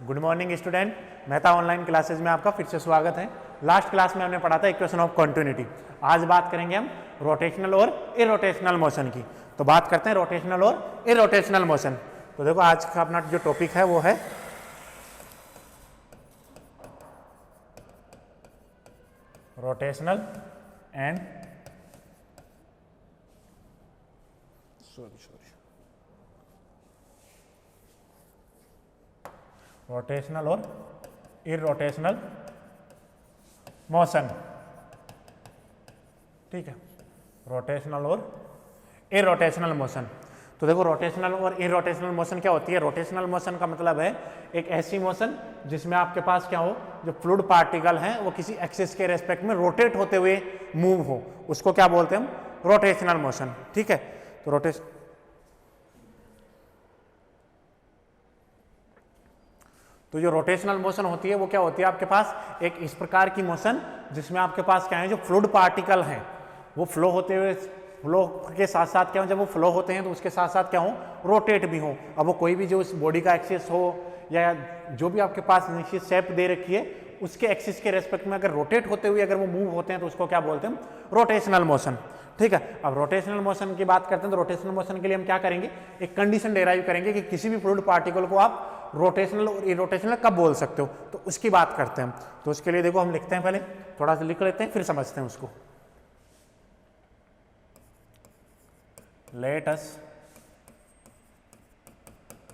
Good morning student, Mehta online classes में आपका फिर से स्वागत है। लास्ट क्लास में हमने पढ़ा था इक्वेशन ऑफ कंटिन्यूटी। आज बात करेंगे हम रोटेशनल और इरोटेशनल मोशन की। तो बात करते हैं रोटेशनल और इरोटेशनल मोशन। तो देखो आज का अपना जो टॉपिक है वो है रोटेशनल एंड रोटेशनल और इरोटेशनल मोशन। ठीक है, रोटेशनल और इरोटेशनल मोशन। तो देखो रोटेशनल और इरोटेशनल मोशन क्या होती है। रोटेशनल मोशन का मतलब है एक ऐसी मोशन जिसमें आपके पास क्या हो, जो फ्लूइड पार्टिकल हैं वो किसी एक्सिस के रेस्पेक्ट में रोटेट होते हुए मूव हो, उसको क्या बोलते हैं हम, रोटेशनल मोशन। ठीक है, तो तो जो रोटेशनल मोशन होती है वो क्या होती है, आपके पास एक इस प्रकार की मोशन जिसमें आपके पास क्या है, जो फ्लूइड पार्टिकल हैं वो फ्लो होते हुए, फ्लो के साथ साथ क्या हो, जब वो फ्लो होते हैं तो उसके साथ साथ क्या हो, रोटेट भी हो। अब वो कोई भी जो उस बॉडी का एक्सिस हो या जो भी आपके पास निश्चित शेप दे रखी है उसके एक्सिस के रेस्पेक्ट में अगर रोटेट होते हुए अगर वो मूव होते हैं तो उसको क्या बोलते हैं, रोटेशनल मोशन। ठीक है, अब रोटेशनल मोशन की बात करते हैं तो रोटेशनल मोशन के लिए हम क्या करेंगे, एक कंडीशन डेराइव करेंगे कि किसी भी फ्लूइड पार्टिकल को आप रोटेशनल और इरोटेशनल कब बोल सकते हो, तो उसकी बात करते हैं। तो उसके लिए देखो हम लिखते हैं, पहले थोड़ा सा लिख लेते हैं फिर समझते हैं उसको। Let us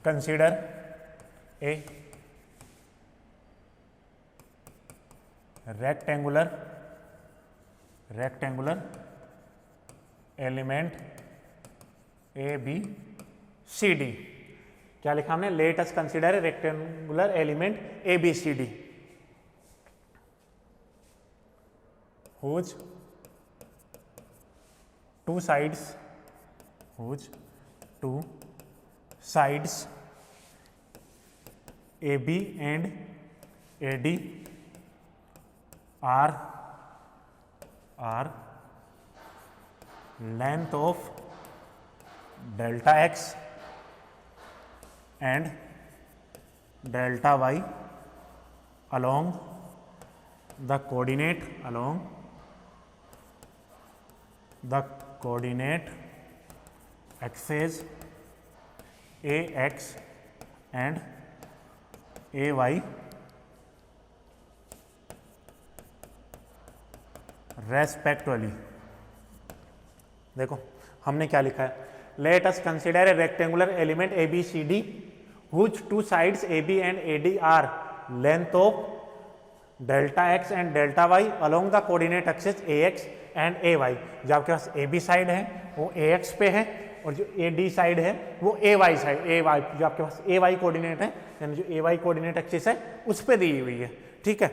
consider a rectangular element A B C D. क्या लिखा हमने, let us consider a rectangular element A B C D whose two sides AB and AD are length of delta x and delta y along the coordinate axes ax and ay respectively. देखो हमने क्या लिखा है, let us consider a rectangular element A B C D whose two sides A B and A D are length of delta x and delta y along the coordinate axis A X and A Y. जो आपके पास A B side है वो ए x पे है और जो A D side है वो ए वाई साइड, ए वाई जो आपके पास ए वाई कोऑर्डिनेट है, यानी जो ए वाई कोऑर्डिनेट एक्सिस है उस पे दी हुई है। ठीक है,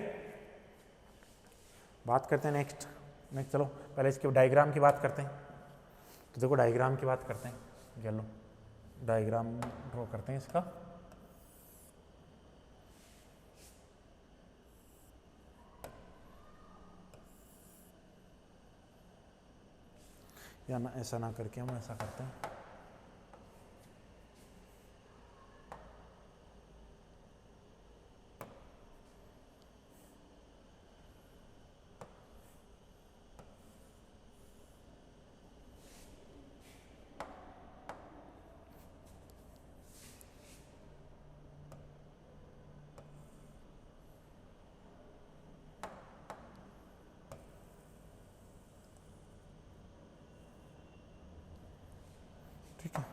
बात करते हैं नेक्स्ट। चलो पहले इसके डायग्राम की बात करते हैं। तो देखो डायग्राम की बात करते हैं, चलो डायग्राम ड्रॉ करते हैं इसका। या ना ऐसा ना करके हम ऐसा करते हैं, ठीक है।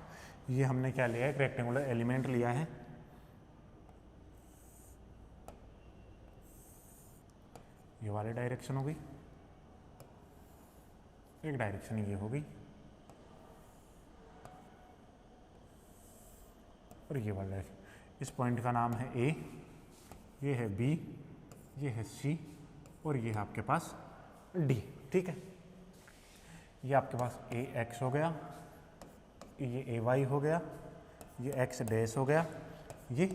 ये हमने क्या लिया है, एक रेक्टेंगुलर एलिमेंट लिया है। ये वाली डायरेक्शन हो गई, एक डायरेक्शन ये हो गई और ये वाला डायरेक्शन। इस पॉइंट का नाम है ए, ये है बी, ये है सी और ये है आपके पास डी। ठीक है, ये आपके पास ए एक्स हो गया, ये ए वाई हो गया, ये एक्स डैश हो गया, ये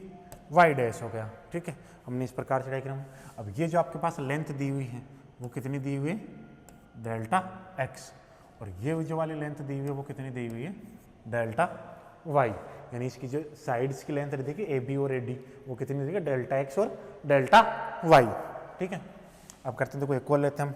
वाई डैश हो गया। ठीक है, हमने इस प्रकार से डायग्राम। अब ये जो आपके पास लेंथ दी हुई है वो कितनी दी हुई है, डेल्टा एक्स, और ये जो वाली लेंथ दी हुई है वो कितनी दी हुई है, डेल्टा वाई, यानी इसकी जो साइड्स की लेंथ देखिए ए बी और ए डी, वो कितनी देखिए डेल्टा एक्स और डेल्टा वाई। ठीक है, अब करते हैं, देखो एक और लेते हैं हम।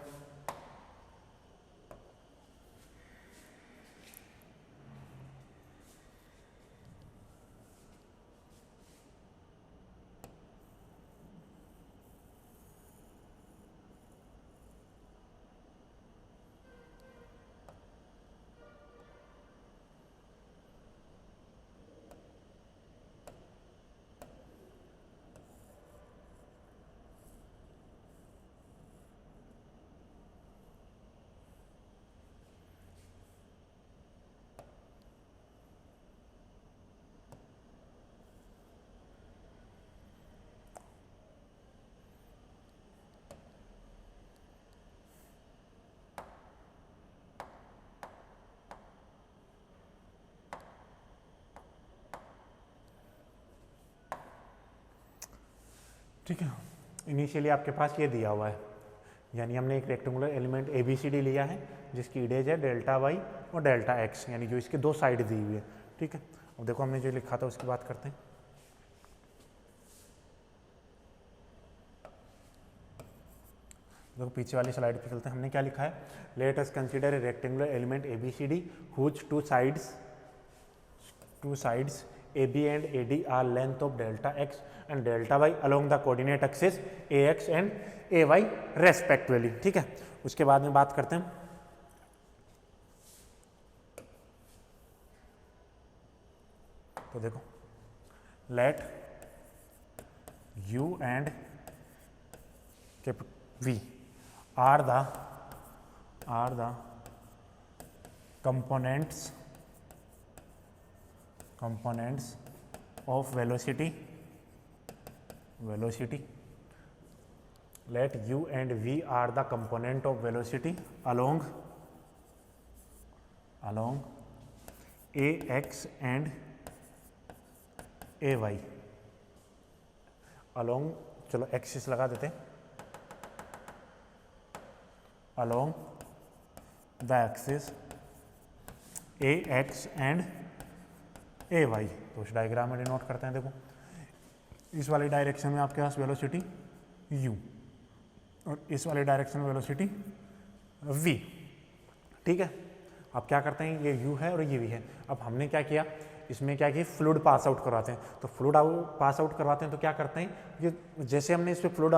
ठीक है, इनिशियली आपके पास ये दिया हुआ है, यानी हमने एक rectangular element A B C D लिया है जिसकी इडेज है डेल्टा वाई और डेल्टा एक्स, यानी जो इसके दो साइड दी हुई है। ठीक है, अब देखो हमने जो लिखा था उसकी बात करते हैं। देखो पीछे वाली स्लाइड पे चलते हैं, हमने क्या लिखा है, let us consider a rectangular element A B C D whose two sides AB and AD are length of delta x and delta y along the coordinate axis AX and AY respectively। ठीक है, उसके बाद में बात करते हैं, तो देखो let U and V are the components of velocity, let U and V are the component of velocity along AX and AY, along, चलो एक्सिस लगा देते हैं, along the axis AX and AY। तो उस डायग्राम में denote करते हैं, देखो इस वाली डायरेक्शन में आपके पास वेलोसिटी u और इस वाले डायरेक्शन में वेलोसिटी v। ठीक है, अब क्या करते हैं, ये u है और ये v है। अब हमने क्या किया, इसमें क्या किया, फ्लूइड पास आउट करवाते हैं। तो फ्लूइड पास आउट करवाते हैं तो क्या करते हैं, ये जैसे हमने इस पर फ्लूइड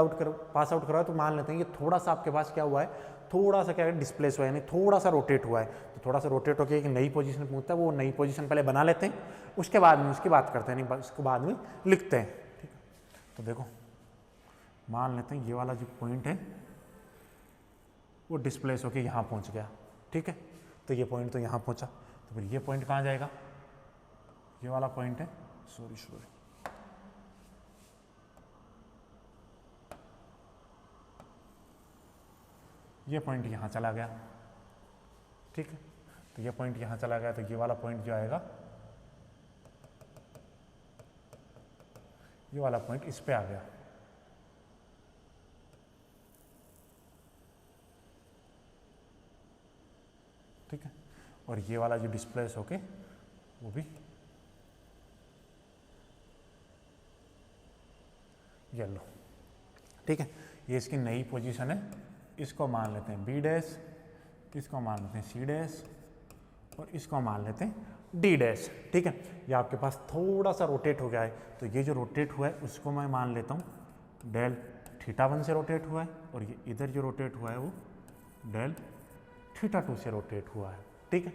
पास आउट करवाया तो मान लेते हैं ये थोड़ा सा आपके पास क्या हुआ है, थोड़ा सा क्या है डिस्प्लेस हुआ है, यानी थोड़ा सा रोटेट हुआ है। तो थोड़ा सा रोटेट होकर एक नई पोजीशन पहुंचता है, वो नई पोजीशन पहले बना लेते हैं, उसके बाद में उसकी बात करते हैं, नहीं उसके बाद में लिखते हैं। ठीक है, तो देखो मान लेते हैं ये वाला जो पॉइंट है वो डिस्प्लेस होकर यहाँ पहुँच गया। ठीक है, तो ये पॉइंट तो यहाँ पहुँचा, तो फिर ये पॉइंट कहाँ जाएगा, ये वाला पॉइंट है, सॉरी ये पॉइंट यहाँ चला गया। ठीक है, तो ये पॉइंट यहाँ चला गया, तो ये वाला पॉइंट जो आएगा, ये वाला पॉइंट इस पे आ गया। ठीक है, और ये वाला जो डिस्प्लेस होके वो भी येलो। ठीक है, ये इसकी नई पोजीशन है, इसको मान लेते हैं बी डैश, इसको मान लेते हैं सी डैश और इसको मान लेते हैं डी डैश। ठीक है, ये आपके पास थोड़ा सा रोटेट हो गया है, तो ये जो रोटेट हुआ है उसको मैं मान लेता हूँ डेल थीटा 1 से रोटेट हुआ है, और ये इधर जो रोटेट हुआ है वो डेल थीटा 2 से रोटेट हुआ है। ठीक है,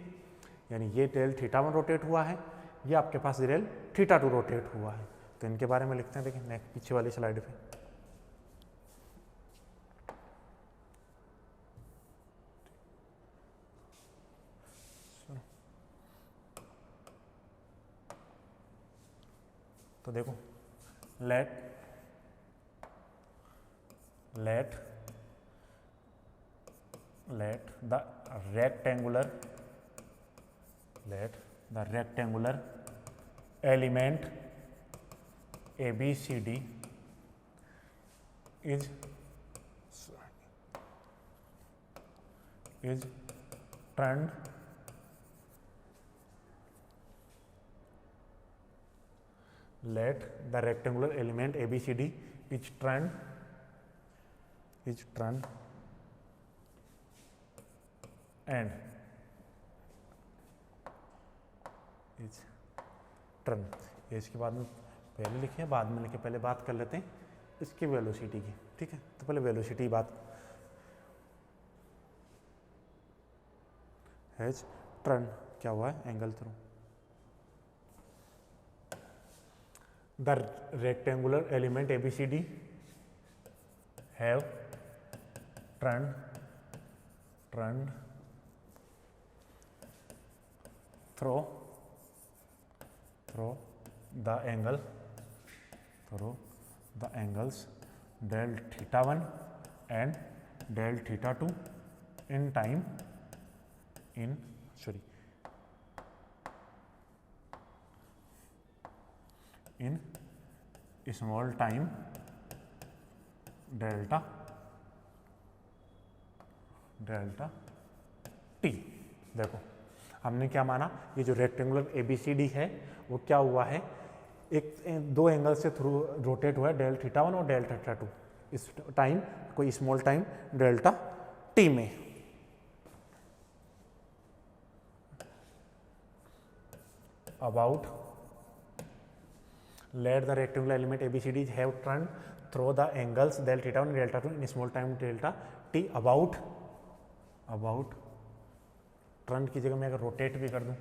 यानी ये डेल थीटा 1 रोटेट हुआ है, ये आपके पास डेल थीटा 2 रोटेट हुआ है। तो इनके बारे में लिखते हैं, देखिए नेक्स्ट पीछे वाली स्लाइड पे। तो देखो let the rectangular element ABCD is turned let the rectangular element ABCD is turned and is turn। ये इसके बाद में पहले लिखे बाद में लिखे, पहले बात कर लेते हैं इसकी वेलोसिटी की, ठीक है। तो पहले वेलोसिटी बात, हैज टर्न क्या हुआ है, angle through the rectangular element ABCD have turn through the angles del theta 1 and del theta 2 in small time delta t। देखो हमने क्या माना, ये जो रेक्टेंगुलर ABCD है वो क्या हुआ है, दो एंगल से थ्रू रोटेट हुआ है, डेल थीटा 1 और डेल थीटा 2 इस टाइम, कोई स्मॉल टाइम डेल्टा t में। About let the rectangular element ABCD have turned through the angles del theta 1 delta 2 in small time delta t। about turn की जगह मैं अगर रोटेट भी कर दूं,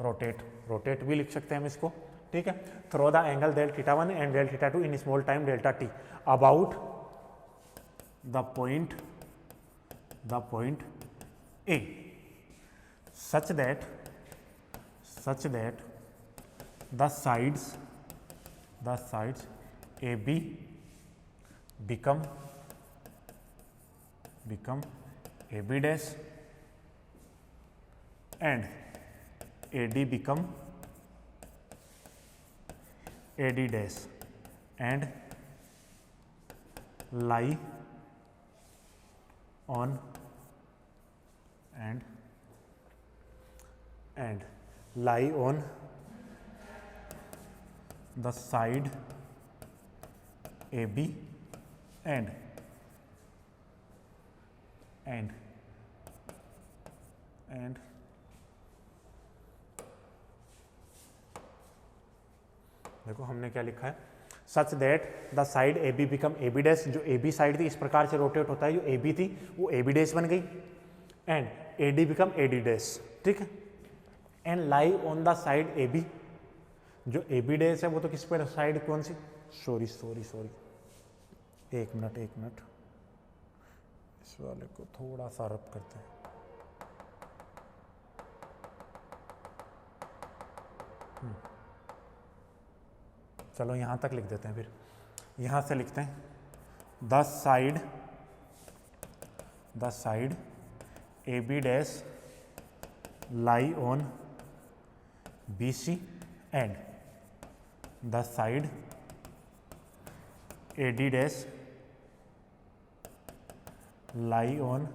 ROTATE, रोटेट भी लिख सकते हैं हम इसको, ठीक है। Through the angle del theta 1 and del theta 2 in small time delta t about the point A such that the sides AB become AB dash and AD become AD dash and lie on the side AB and देखो हमने क्या लिखा है, such that the side AB become AB dash, जो AB side थी इस प्रकार से रोटेट होता है, जो AB थी वो AB डैश बन गई, and AD become AD dash, ठीक है। And lie on the side AB, जो AB डैश है वो तो किस पर साइड, कौन सी, सॉरी एक मिनट इस वाले को थोड़ा सा रब करते हैं। चलो यहाँ तक लिख देते हैं, फिर यहाँ से लिखते हैं the side AB dash lie on BC and the side AD dash lie on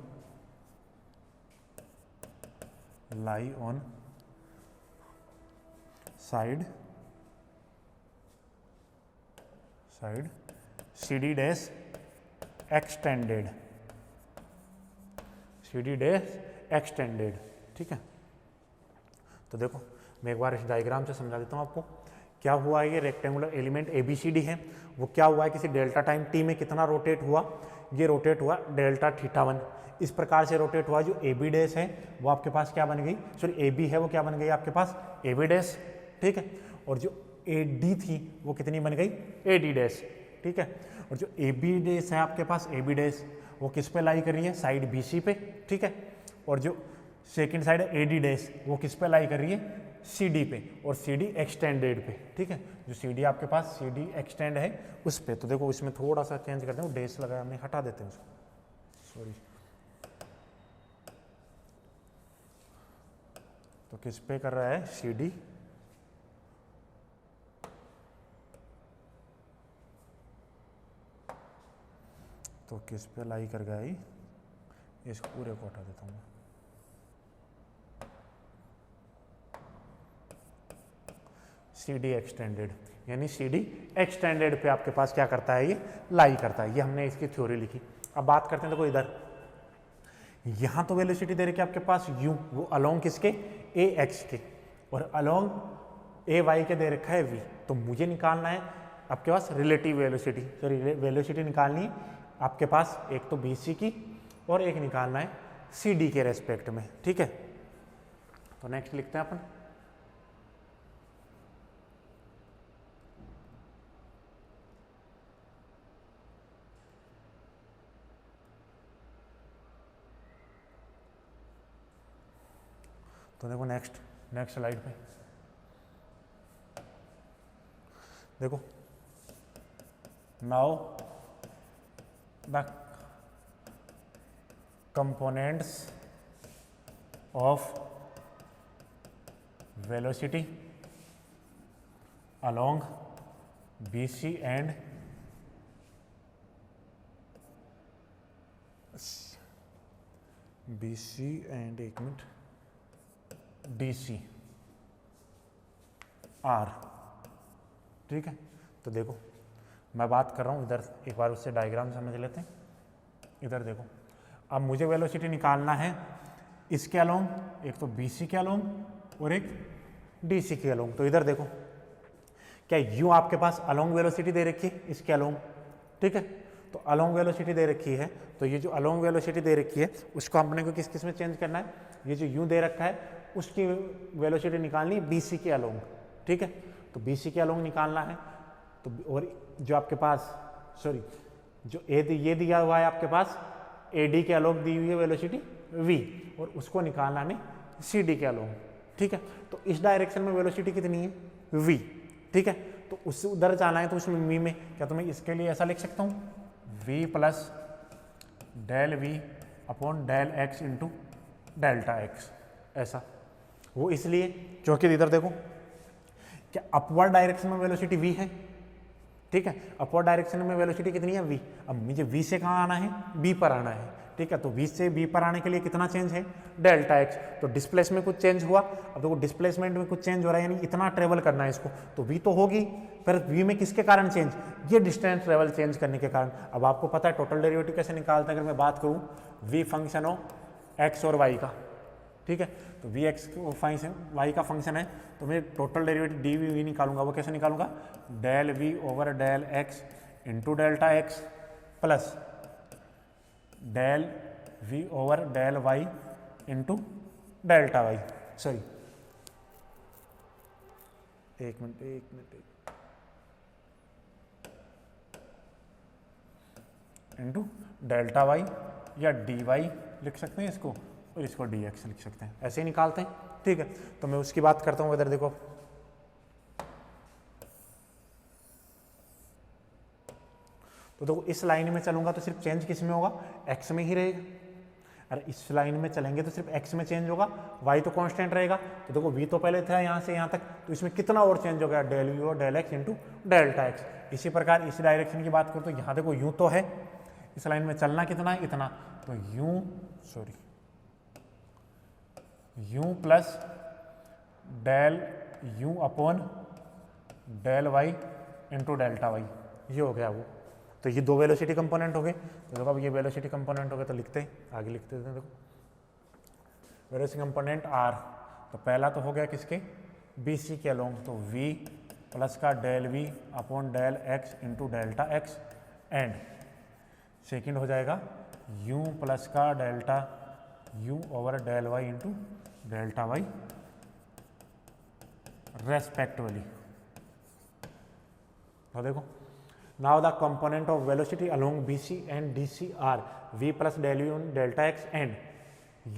side CD dash extended, ठीक है। तो देखो मैं एक बार इस डायग्राम से समझा देता हूँ आपको क्या हुआ है। ये रेक्टेंगुलर एलिमेंट ABCD है, वो क्या हुआ है, किसी डेल्टा टाइम t में कितना रोटेट हुआ, ये रोटेट हुआ डेल्टा थीटा 1, इस प्रकार से रोटेट हुआ। जो AB डैश है वो आपके पास क्या बन गई, सॉरी AB है वो क्या बन गई आपके पास AB डैश, ठीक है। और जो AD थी वो कितनी बन गई AD डैश, ठीक है। और जो AB डैश है आपके पास AB डैश वो किस पे लाई कर रही है, साइड BC पे, ठीक है। और जो सेकेंड साइड है AD डैश वो किस पे लाई कर रही है, CD पे, और CD एक्सटेंडेड पे, ठीक है। जो CD आपके पास CD एक्सटेंड है उस पे, तो देखो इसमें थोड़ा सा चेंज करते हैं, डैश लगाया हमने, हटा देते हैं उसको, सॉरी। तो किस पे कर रहा है CD, तो किस पे लाई कर गई, इसको पूरे को हटा देता हूँ मैं। सी डी एक्सटेंडेड, यानी सी डी एक्सटेंडेड पे आपके पास क्या करता है, ये लाई करता है। ये हमने इसकी थ्योरी लिखी। अब बात करते हैं, देखो इधर यहाँ तो वेलोसिटी दे रखी है आपके पास u, वो अलोंग किसके, ए एक्स के, और अलोंग ए वाई के दे रखा है v। तो मुझे निकालना है आपके पास रिलेटिव वेलोसिटी, तो वेलोसिटी निकालनी है आपके पास एक तो बी सी की और एक निकालना है सी डी के रेस्पेक्ट में, ठीक है। तो नेक्स्ट लिखते हैं अपन, तो देखो नेक्स्ट स्लाइड पे देखो, now the components of velocity along B C and एक मिनट डी सी आर, ठीक है। तो देखो मैं बात कर रहा हूँ इधर, एक बार उससे डायग्राम समझ लेते हैं। इधर देखो, अब मुझे वेलोसिटी निकालना है इसके अलोंग, एक तो बी सी के अलोंग और एक डी सी के अलोंग। तो इधर देखो, क्या यूँ आपके पास अलोंग वेलोसिटी दे रखी है इसके अलोंग, ठीक है। तो अलोंग वेलोसिटी दे रखी है, तो ये जो अलोंग वेलोसिटी दे रखी है उसको अपने को किस किस में चेंज करना है, ये जो यूँ दे रखा है उसकी वेलोसिटी निकालनी है बी सी के अलोंग, ठीक है। तो बी सी के अलोंग निकालना है, तो और जो आपके पास जो ये दिया हुआ है आपके पास ए डी के अलोंग दी हुई है वेलोसिटी v, और उसको निकालना है सी डी के अलोंग, ठीक है। तो इस डायरेक्शन में वेलोसिटी कितनी है v, ठीक है। तो उससे उधर जाना है तो उसमें v में क्या, तो मैं इसके लिए ऐसा लिख सकता हूँ v plus del v upon del x into delta x, ऐसा। वो इसलिए क्योंकि इधर देखो क्या अपवर्ड डायरेक्शन में वेलोसिटी v है, ठीक है। अपवर्ड डायरेक्शन में वेलोसिटी कितनी है v। अब मुझे v से कहाँ आना है, b पर आना है, ठीक है। तो v से b पर आने के लिए कितना चेंज है, डेल्टा x। तो डिस्प्लेसमेंट कुछ चेंज हुआ, अब देखो डिस्प्लेसमेंट में कुछ चेंज हो रहा है, यानी इतना ट्रेवल करना है इसको, तो v तो होगी, फिर v में किसके कारण चेंज, ये डिस्टेंस ट्रेवल चेंज करने के कारण। अब आपको पता है टोटल डेरिवेटिव कैसे निकालते हैं, अगर मैं बात करूँ v फंक्शन ऑफ x और y का, ठीक है। तो v x फंक्शन y का फंक्शन है, तो मैं टोटल डेरिवेटिव डी वी निकालूंगा। वो कैसे निकालूंगा, del v over del x into delta x plus del v over del y into delta y, sorry एक मिनट इंटू डेल्टा y, या dy लिख सकते हैं इसको, और इसको dx लिख सकते हैं, ऐसे ही निकालते हैं, ठीक है। तो मैं उसकी बात करता हूँ। इधर देखो तो देखो इस लाइन में चलूंगा तो सिर्फ चेंज किस में होगा, x में ही रहेगा। अरे इस लाइन में चलेंगे तो सिर्फ x में चेंज होगा, y तो कांस्टेंट रहेगा। तो देखो v तो पहले था यहाँ से यहाँ तक, तो इसमें कितना और चेंज हो गया, डेल v और del x into delta x। इसी प्रकार इस डायरेक्शन की बात करूँ तो यहाँ देखो यूँ तो है, इस लाइन में चलना कितना है, इतना, तो u plus del u upon del y into delta y, ये हो गया वो। तो ये दो वेलोसिटी कंपोनेंट हो गए। तो देखो अब ये वेलोसिटी कंपोनेंट हो गए, तो लिखते हैं, आगे लिखते हैं। देखो वेलोसिटी कंपोनेंट r, तो पहला तो हो गया किसके, बी सी के अलोंग, तो v प्लस का del v upon del x into delta x, and second हो जाएगा u प्लस का delta u over del y into delta y respectively. तो देखो now the component of velocity along B C and D C are v plus del u delta x and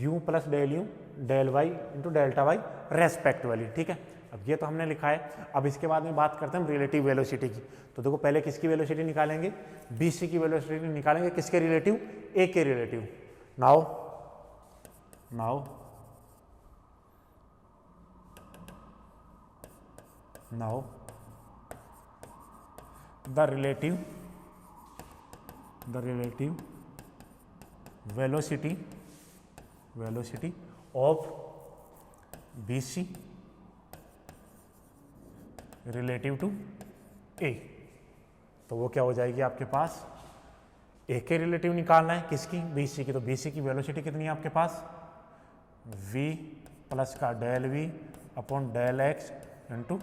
u plus del u del y into delta y respectively, ठीक है। अब ये तो हमने लिखा है। अब इसके बाद में बात करते हैं रिलेटिव वेलोसिटी की। तो देखो पहले किसकी वेलोसिटी निकालेंगे, बी सी की वेलोसिटी निकालेंगे, किसके रिलेटिव, ए के relative. Now the relative velocity of BC relative to A. तो वो क्या हो जाएगी आपके पास, ए के रिलेटिव निकालना है किसकी, बी सी की। तो बी सी की वेलोसिटी कितनी है आपके पास, v प्लस का del v upon del x into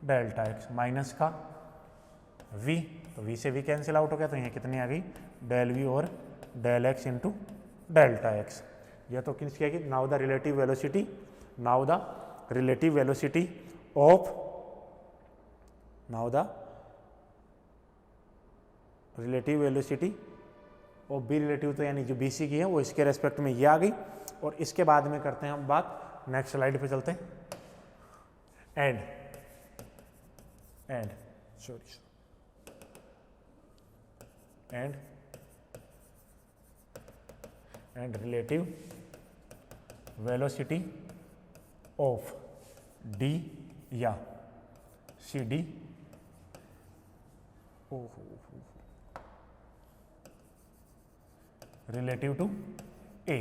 delta x minus का v। तो v से v कैंसिल आउट हो गया, तो यहाँ कितनी आ गई, डेल वी और del x into delta x. यह तो किसकी आएगी, now the relative velocity, now the relative velocity of, now the relative velocity और बी रिलेटिव, तो यानी जो बी सी की है वो इसके रेस्पेक्ट में ये आ गई। और इसके बाद में करते हैं हम बात, नेक्स्ट स्लाइड पे चलते हैं, and sorry and relative velocity of D या C D, relative to A.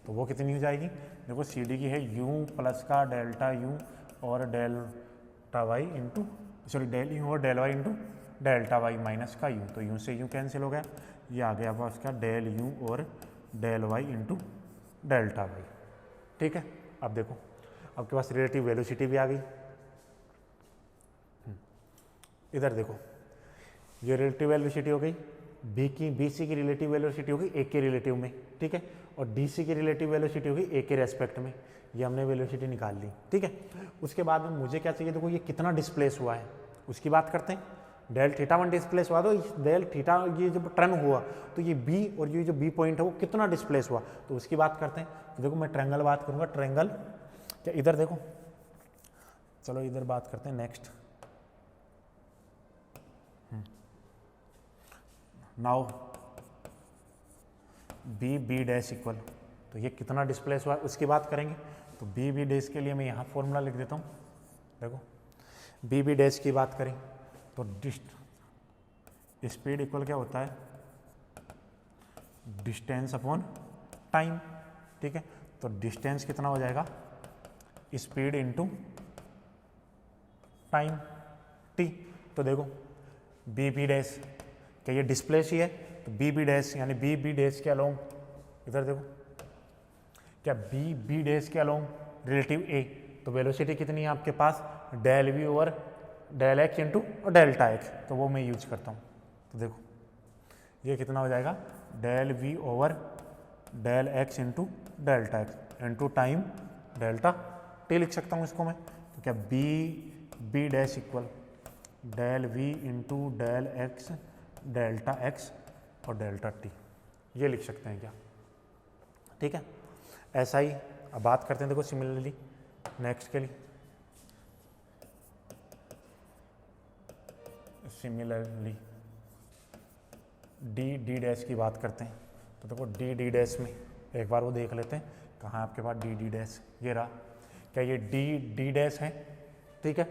तो वो कितनी हो जाएगी, देखो सी डी की है u प्लस का डेल्टा u और delta y into, sorry del u और del y into delta y minus का u। तो u से u कैंसिल हो गया, ये आ गया आपका उसका डेल u और del y into delta y. ठीक है, अब देखो आपके पास रिलेटिव वेलोसिटी भी आ गई। इधर देखो ये रिलेटिव वेलोसिटी हो गई, बी सी की रिलेटिव वेलोसिटी होगी ए के रिलेटिव में, ठीक है, और डी सी की रिलेटिव वेलोसिटी होगी ए के रेस्पेक्ट में। ये हमने वेलोसिटी निकाल ली, ठीक है। उसके बाद में मुझे क्या चाहिए, देखो ये कितना डिस्प्लेस हुआ है उसकी बात करते हैं। डेल थीटा 1 डिस्प्लेस हुआ, तो डेल थीटा ये जब टर्न हुआ तो ये बी और ये जो बी पॉइंट है वो कितना डिस्प्लेस हुआ, तो उसकी बात करते हैं। तो देखो मैं ट्रायंगल बात करूँगा, ट्रायंगल क्या, इधर देखो, चलो इधर बात करते हैं next. Now B dash equal, तो ये कितना डिस्प्लेस हुआ है उसकी बात करेंगे। तो बी डैश के लिए मैं यहाँ फॉर्मूला लिख देता हूँ। देखो बी डैश की बात करें तो स्पीड इक्वल क्या होता है, डिस्टेंस अपॉन टाइम, ठीक है। तो डिस्टेंस कितना हो जाएगा, स्पीड इनटू टाइम टी। तो देखो बी डैश क्या ये डिस्प्लेस ही है, तो बी डैश यानी बी डैश के अलोंग, इधर देखो क्या बी डैश के अलोंग रिलेटिव ए, तो वेलोसिटी कितनी है आपके पास, del v over del x into और डेल्टा एक्स। तो वो मैं यूज करता हूँ। तो देखो ये कितना हो जाएगा, del v over del x into delta x into time delta t लिख सकता हूँ इसको मैं। तो क्या B dash equal del v into del x delta x और डेल्टा टी, ये लिख सकते हैं क्या, ठीक है। ऐसा ही अब बात करते हैं, देखो सिमिलरली नेक्स्ट के लिए, सिमिलरली डी डैश की बात करते हैं। तो देखो डी डैश में एक बार वो देख लेते हैं, कहाँ आपके पास डी डैश, ये रहा। क्या ये डी डैश है, ठीक है,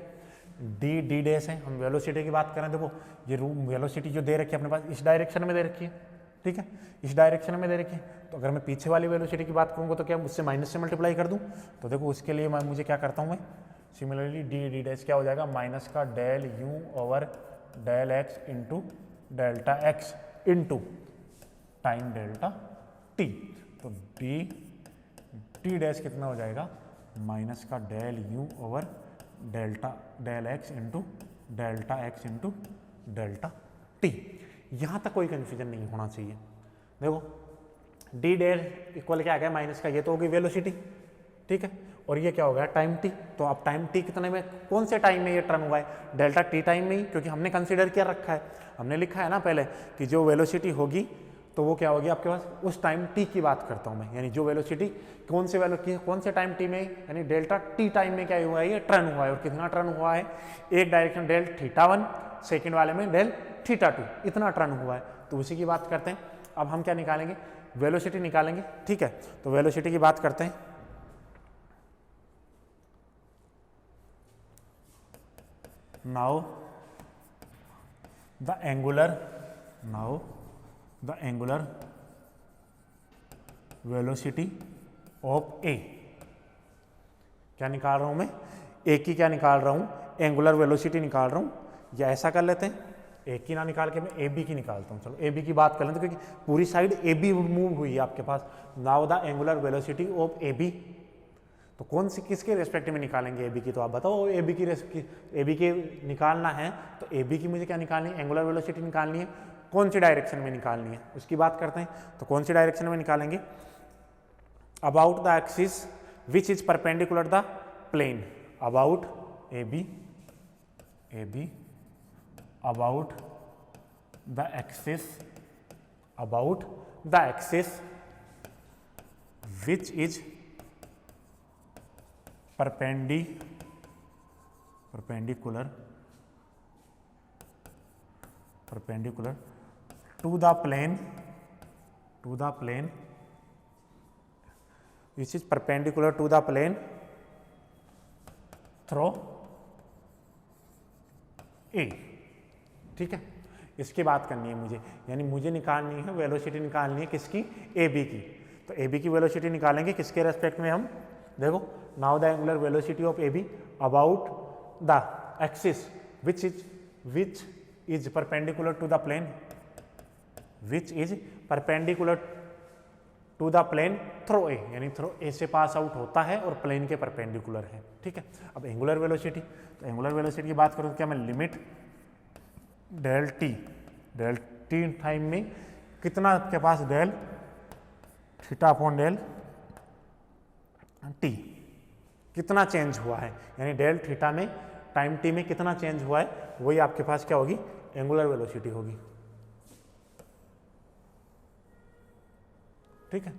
डी डैश है। हम वेलोसिटी की बात करें, देखो ये वेलोसिटी जो दे रखी है अपने पास इस डायरेक्शन में दे रखी है, ठीक है, इस डायरेक्शन में दे रखी है। तो अगर मैं पीछे वाली वेलोसिटी की बात करूँगा तो क्या उससे माइनस से मल्टीप्लाई कर दूँ। तो देखो उसके लिए मुझे क्या करता हूँ मैं, सिमिलरली डी डैश क्या हो जाएगा, माइनस का del u over del x into delta x into time delta t. तो डी डैश कितना हो जाएगा, माइनस का del u over del x into delta x into delta t. यहाँ तक कोई कन्फ्यूजन नहीं होना चाहिए। देखो डी डैश इक्वल क्या आ गया, माइनस का ये तो होगी वेलोसिटी, ठीक है, और ये क्या हो गया, टाइम टी। तो अब टाइम टी कितने में, कौन से टाइम में ये टर्न हुआ है, डेल्टा टी टाइम में ही, क्योंकि हमने कंसीडर किया रखा है, हमने लिखा है ना पहले कि जो वेलोसिटी होगी तो वो क्या होगी आपके पास, उस टाइम टी की बात करता हूँ मैं, यानी जो वेलोसिटी कौन से टाइम टी में, यानी डेल्टा टी टाइम में क्या हुआ है, ये टर्न हुआ है। और कितना टर्न हुआ है, एक डायरेक्शन डेल थीटा 1, सेकेंड वाले में डेल थीटा 2, इतना टर्न हुआ है। तो उसी की बात करते हैं। अब हम क्या निकालेंगे, वेलोसिटी निकालेंगे, ठीक है। तो वेलोसिटी की बात करते हैं। Now the angular velocity of A, क्या निकाल रहा हूं मैं, ए की क्या निकाल रहा हूं, एंगुलर वेलोसिटी निकाल रहा हूँ, या ऐसा कर लेते हैं, ए की ना निकाल के मैं ए बी की निकालता हूँ। चलो ए बी की बात कर लेते हैं, क्योंकि पूरी साइड ए बी मूव हुई है आपके पास। Now the angular velocity of A B, तो कौन सी किसके रेस्पेक्ट में निकालेंगे ए बी की, तो आप बताओ। ए बी की निकालना है तो ए बी की मुझे क्या निकालनी है, एंगुलर वेलोसिटी निकालनी है। कौन सी डायरेक्शन में निकालनी है उसकी बात करते हैं। तो कौन सी डायरेक्शन में निकालेंगे, about the axis which is perpendicular the plane, about A B about the axis which is perpendicular to the plane which is perpendicular to the plane through A। ठीक है, इसकी बात करनी है मुझे, यानी मुझे निकालनी है वेलोसिटी, निकालनी है किसकी, ए बी की। तो ए बी की वेलोसिटी निकालेंगे किसके रेस्पेक्ट में, हम देखो, now the angular velocity of A B about the axis which is perpendicular to the plane, through A, यानी थ्रो ए से पास आउट होता है और प्लेन के परपेंडिकुलर है। ठीक है, अब एंगुलर वेलोसिटी, तो एंगुलर वेलोसिटी की बात करूँ तो क्या मैं लिमिट डेल टी टाइम में कितना आपके पास, del theta upon del t कितना चेंज हुआ है, यानी डेल थीटा में टाइम टी में कितना चेंज हुआ है, वही आपके पास क्या होगी, एंगुलर वेलोसिटी होगी। ठीक है,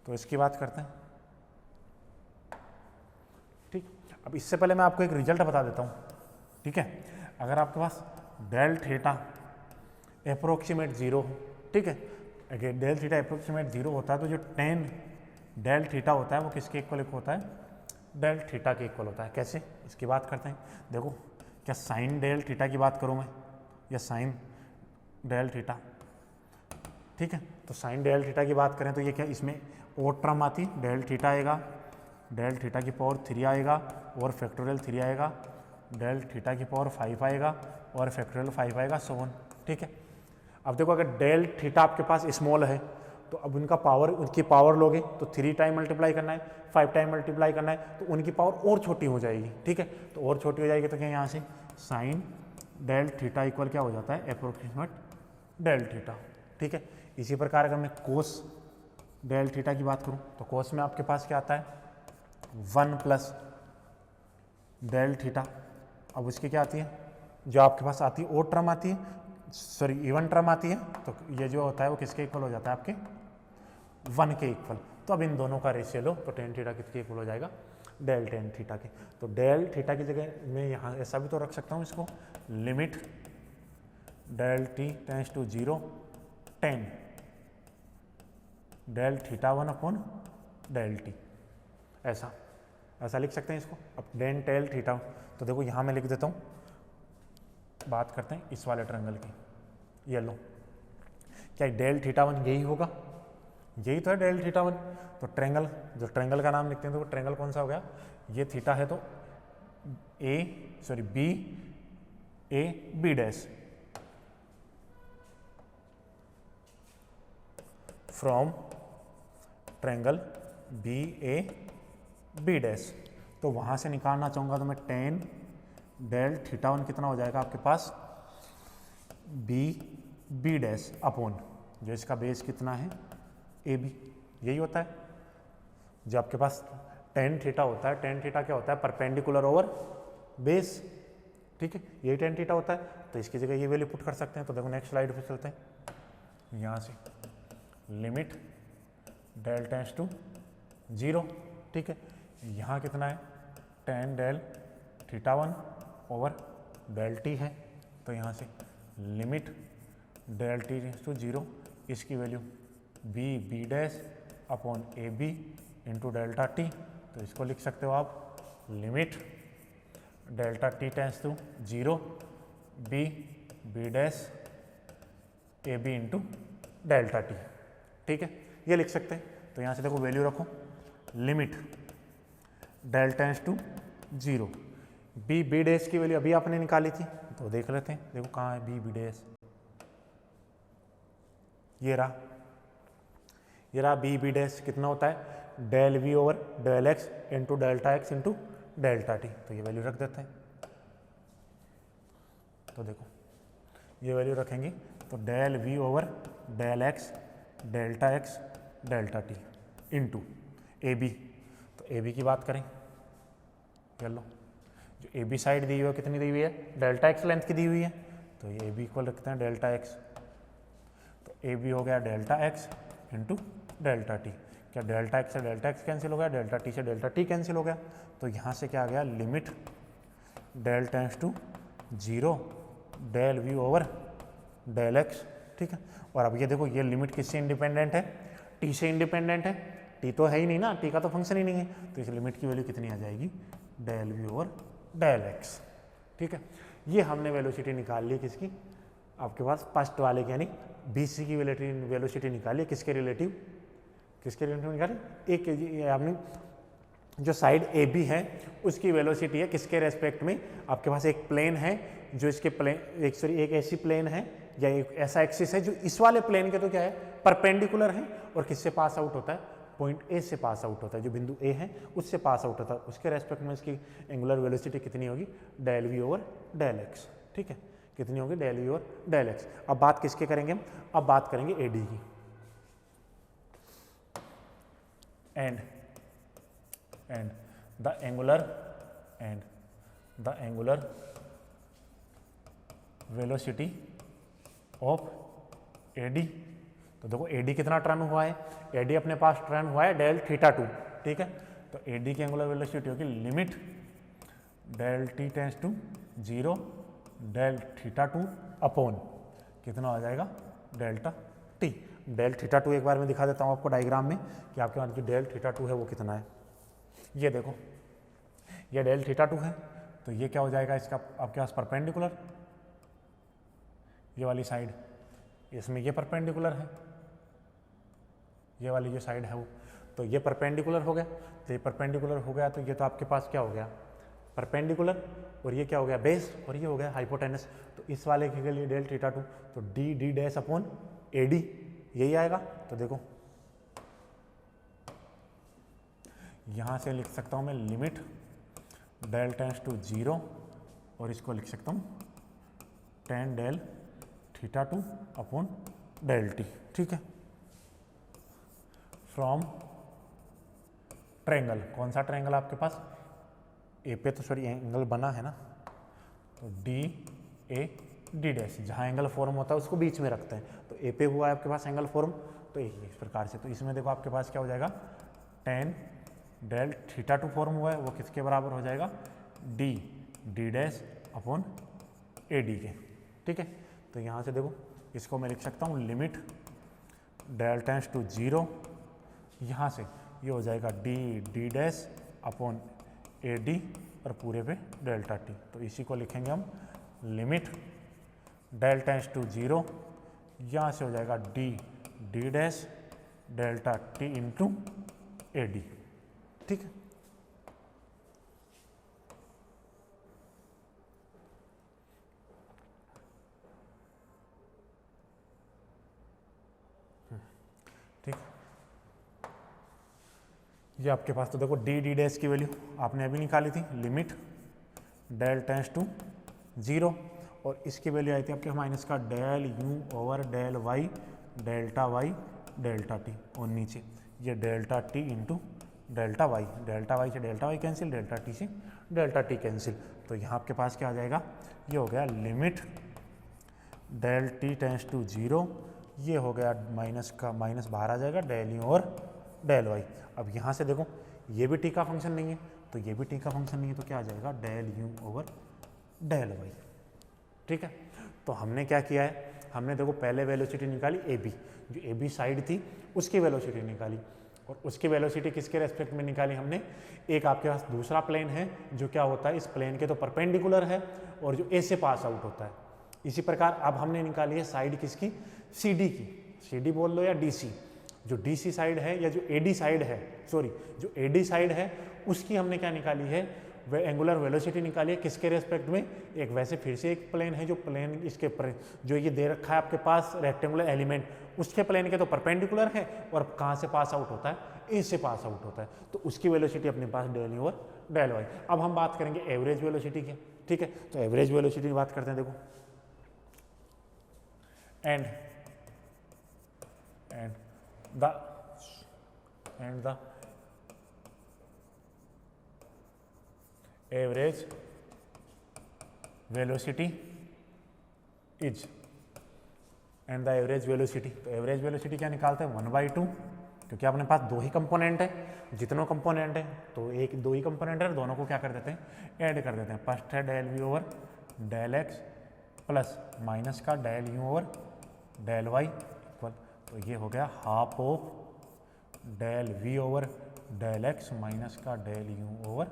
तो इसकी बात करते हैं। ठीक, अब इससे पहले मैं आपको एक रिजल्ट बता देता हूं। ठीक है, अगर आपके पास डेल थीटा अप्रोक्सीमेट 0 हो, ठीक है, अगर डेल थीटा अप्रोक्सीमेट 0 होता है तो जो टेन डेल थीटा होता है वो किसके इक्वल होता है, डेल थीटा के इक्वल होता है। कैसे, इसकी बात करते हैं। देखो, क्या साइन डेल थीटा की बात करूँ मैं, या साइन डेल थीटा, ठीक है, तो साइन डेल थीटा की बात करें तो ये क्या, इसमें और टर्म आती, डेल थीटा आएगा, डेल थीटा की पावर 3 आएगा और फैक्टोरियल 3 आएगा, डेल थीटा की पावर 5 आएगा और फैक्टोरियल 5 आएगा, सो ऑन। ठीक है, अब देखो, अगर डेल थीटा आपके पास स्मॉल है तो अब उनकी पावर लोगे तो 3 टाइम मल्टीप्लाई करना है, 5 टाइम मल्टीप्लाई करना है, तो उनकी पावर और छोटी हो जाएगी। ठीक है, तो और छोटी हो जाएगी तो क्या, यहाँ से साइन डेल थीटा इक्वल क्या हो जाता है, अप्रोक्सीमेट डेल थीटा। ठीक है, इसी प्रकार अगर मैं कोस डेल थीटा की बात करूँ तो कोस में आपके पास क्या आता है, 1 प्लस डेल थीटा। अब उसकी क्या आती है, जो आपके पास आती है और टर्म आती है, सॉरी इवन टर्म आती है, तो ये जो होता है वो किसके इक्वल हो जाता है, आपके 1 के इक्वल। तो अब इन दोनों का रेशियो लो तो टेन थीटा किसके इक्वल हो जाएगा, डेल टेन थीटा के। तो डेल थीटा की जगह मैं यहाँ ऐसा भी तो रख सकता हूँ इसको, limit del t tends to 0 10 del theta 1 upon del t, ऐसा लिख सकते हैं इसको। अब डेन टेल थीटा, तो देखो यहाँ मैं लिख देता हूँ, बात करते हैं इस वाले ट्रायंगल की, ये लो, क्या डेल थीटा 1 यही होगा, यही तो है डेल थीटा 1। तो ट्रायंगल, जो ट्रायंगल का नाम लिखते हैं तो वो ट्रायंगल कौन सा हो गया, ये थीटा है तो B A B dash, from triangle B A B dash. तो वहाँ से निकालना चाहूँगा तो मैं टेन डेल थीटा 1 कितना हो जाएगा आपके पास, बी डैश अपॉन, जो इसका बेस कितना है, ए बी, यही होता है। जो आपके पास टेन थीटा होता है, टेन थीटा क्या होता है, परपेंडिकुलर ओवर बेस। ठीक है, यही टेन थीटा होता है, तो इसकी जगह ये वैल्यू पुट कर सकते हैं। तो देखो नेक्स्ट स्लाइड पे चलते हैं, यहाँ से लिमिट डेल टेंस टू 0। ठीक है, यहाँ कितना है, tan del theta 1 over del t है, तो यहाँ से limit del t tends to 0, इसकी value B dash upon A B into delta t. तो इसको लिख सकते हो आप, limit delta t tends to 0 B dash A B into delta t. ठीक है, ये लिख सकते हैं। तो यहाँ से देखो वैल्यू रखो, limit del tends to 0, B B dash की वैल्यू अभी आपने निकाली थी, तो देख लेते हैं। देखो कहाँ है बी बी डैश, ये रहा बी बी डैश। कितना होता है del v over del x into delta x into delta t. तो ये वैल्यू रख देते हैं। तो देखो ये वैल्यू रखेंगे तो del v over del x delta t into A B. तो ए बी की बात करें, चलो जो ए बी साइड दी हुई है कितनी दी हुई है, डेल्टा एक्स लेंथ की दी हुई है, तो ये ए बी इक्वल रखते हैं डेल्टा एक्स। तो ए बी हो गया delta x into delta t. क्या डेल्टा एक्स से डेल्टा एक्स कैंसिल हो गया, डेल्टा टी से डेल्टा टी कैंसिल हो गया। तो यहाँ से क्या आ गया, limit del tends to 0 del v over del x. ठीक है, और अब ये देखो ये लिमिट किससे इंडिपेंडेंट है, टी से इंडिपेंडेंट है। टी तो है ही नहीं ना, टी का तो फंक्शन ही नहीं है, तो इस लिमिट की वैल्यू कितनी आ जाएगी, del v over del x. ठीक है, ये हमने वेलोसिटी निकाल ली किसकी, आपके पास फर्स्ट वाले की, यानी बी सी की वेलोसिटी निकाली। किसके रिलेटिव निकाली, एक आपने जो साइड ए बी है उसकी वेलोसिटी है किसके रेस्पेक्ट में, आपके पास एक प्लेन है जो इसके प्लेन एक ऐसी प्लेन है या एक ऐसा एक्सिस है जो इस वाले प्लेन के तो क्या है परपेंडिकुलर है, और किससे पास आउट होता है, पॉइंट ए से पास आउट होता है, जो बिंदु ए है उससे पास आउट होता है। उसके रेस्पेक्ट में इसकी एंगुलर वेलोसिटी कितनी होगी, del v over del x. ठीक है, कितनी होगी, del v over del x. अब बात किसके करेंगे हम, अब बात करेंगे ए डी की। And the angular velocity of AD. तो देखो एडी कितना टर्न हुआ है, एडी अपने पास टर्न हुआ है डेल थीटा 2। ठीक है, तो एडी की एंगुलर वेलोसिटी होगी limit del t tends to 0 del theta 2 upon कितना आ जाएगा, डेल्टा टी। डेल थीटा 2 एक बार मैं दिखा देता हूँ आपको डायग्राम में कि आपके पास जो डेल थीटा 2 है वो कितना है। ये देखो ये डेल थीटा 2 है, तो ये क्या हो जाएगा इसका आपके पास परपेंडिकुलर, ये वाली साइड, इसमें ये परपेंडिकुलर है, ये वाली जो साइड है वो, तो ये परपेंडिकुलर हो गया। तो ये परपेंडिकुलर हो गया तो ये तो आपके पास क्या हो गया, परपेंडिकुलर, और ये क्या हो गया बेस, और ये हो गया हाइपोटेनस। तो इस वाले के लिए डेल थीटा 2 तो D D dash upon A D यही आएगा। तो देखो यहाँ से लिख सकता हूँ मैं लिमिट डेल टेंस टू 0 और इसको लिख सकता हूँ tan del theta 2 upon del t. ठीक है, फ्रॉम ट्रायंगल, कौन सा ट्रायंगल आपके पास, ए पे तो सॉरी एंगल बना है ना, तो डी ए डी डैश, जहाँ एंगल फॉर्म होता है उसको बीच में रखते हैं। तो ए पे हुआ है आपके पास एंगल फॉर्म, तो इस प्रकार से, तो इसमें देखो आपके पास क्या हो जाएगा, tan डेल थीटा 2 फॉर्म हुआ है वो किसके बराबर हो जाएगा, D D dash upon A D के। ठीक है, तो यहाँ से देखो इसको मैं लिख सकता हूँ लिमिट डेल टेंस टू 0, यहाँ से ये हो जाएगा D D dash upon A D और पूरे पे डेल्टा टी। तो इसी को लिखेंगे हम लिमिट डेल टेंस टू 0, यहाँ से हो जाएगा D D dash delta t into A D. ठीक है, ठीक, ये आपके पास तो देखो डी डी डैश की वैल्यू आपने अभी निकाली थी, लिमिट डेल टेंस टू 0, और इसकी वैल्यू आई थी आपके माइनस का del u over del y delta t, और नीचे ये delta t into delta y से delta y cancel, delta t से डेल्टा टी कैंसिल। तो यहाँ आपके पास क्या आ जाएगा, ये हो गया limit del t tends to 0, ये हो गया माइनस का माइनस बाहर आ जाएगा डेल यू और डेल वाई। अब यहाँ से देखो ये भी टी का फंक्शन नहीं है, तो ये भी टी का फंक्शन नहीं है, तो क्या आ जाएगा del u over del y. ठीक है, तो हमने क्या किया है, हमने देखो पहले वेलोसिटी निकाली ए बी, जो ए बी साइड थी उसकी वेलोसिटी निकाली, और उसकी वेलोसिटी किसके रेस्पेक्ट में निकाली हमने, एक आपके पास दूसरा प्लेन है जो क्या होता है इस प्लेन के तो परपेंडिकुलर है और जो ए से पास आउट होता है। इसी प्रकार अब हमने निकाली है साइड किसकी, सी डी की, सी डी बोल लो या डी सी, जो डी सी साइड है या जो ए डी साइड है, सॉरी जो ए डी साइड है उसकी हमने क्या निकाली है, वे एंगुलर वेलोसिटी निकालिए किसके रेस्पेक्ट में, एक वैसे फिर से एक प्लेन है जो प्लेन इसके जो ये दे रखा है आपके पास रेक्टेंगुलर एलिमेंट, उसके प्लेन के तो परपेंडिकुलर है और कहाँ से पास आउट होता है, ए से पास आउट होता है, तो उसकी वेलोसिटी अपने पास डेल यू और डेल वाई। अब हम बात करेंगे एवरेज वेलोसिटी की, ठीक है, तो एवरेज वेलोसिटी की बात करते हैं। देखो and the average velocity is, and the average velocity, तो एवरेज वेलोसिटी क्या निकालते हैं 1/2, क्योंकि अपने पास दो ही कंपोनेंट है, जितनों कंपोनेंट है तो एक दो ही कंपोनेंट है, दोनों को क्या कर देते हैं ऐड कर देते हैं। फर्स्ट है del v over del x plus minus का del u over del y equal, तो ये हो गया half of del v over del x minus का del u over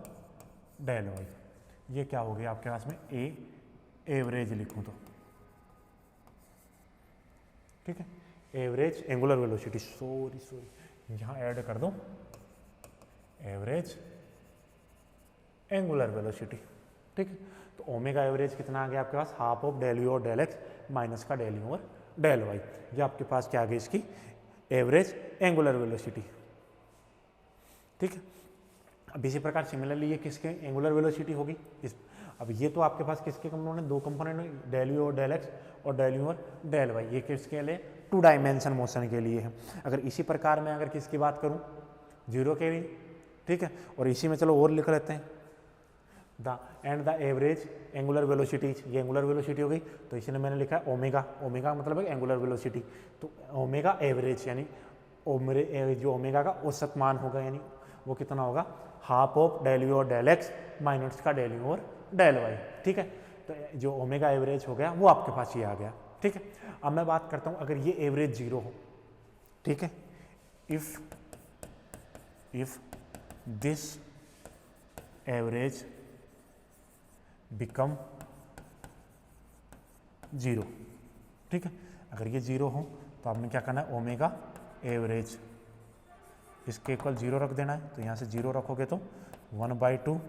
del y. ये क्या हो गया आपके पास में ए एवरेज लिखूं तो, ठीक है, एवरेज एंगुलर वेलोसिटी, सॉरी यहाँ ऐड कर दो एवरेज एंगुलर वेलोसिटी, ठीक है। तो ओमेगा एवरेज कितना आ गया आपके पास, हाफ ऑफ डेल यू और डेल एक्स माइनस का डेल यू और डेल वाई, ये आपके पास क्या आ गई इसकी एवरेज एंगुलर वेलोसिटी, ठीक है। अब इसी प्रकार सिमिलरली ये किसके एंगुलर वेलोसिटी होगी इस, अब ये तो आपके पास किसके कंपोनेंट, दो कंपोनेंट डेल यू और डेल एक्स और डेल यू और डेल वाई, ये किसके लिए 2 डायमेंशन मोशन के लिए है। अगर इसी प्रकार में अगर किसकी बात करूं जीरो के लिए, ठीक है, और इसी में चलो और लिख लेते हैं the end the average angular velocity, ये एंगुलर वेलोसिटी हो गई, तो इसलिए मैंने लिखा है ओमेगा, ओमेगा मतलब है एंगुलर वेलोसिटी, तो ओमेगा एवरेज यानी जो ओमेगा का औसत मान होगा यानी वो कितना होगा हाफ ऑफ डेल यू और डेल एक्स माइनस का डेल यू और डेल वाई, ठीक है। तो जो ओमेगा एवरेज हो गया वो आपके पास ये आ गया, ठीक है। अब मैं बात करता हूँ अगर ये एवरेज जीरो हो, ठीक है, if this average become zero, ठीक है, अगर ये जीरो हो तो आपने क्या करना है ओमेगा एवरेज इसके इक्वल जीरो रख देना है, तो यहाँ से जीरो रखोगे तो 1/2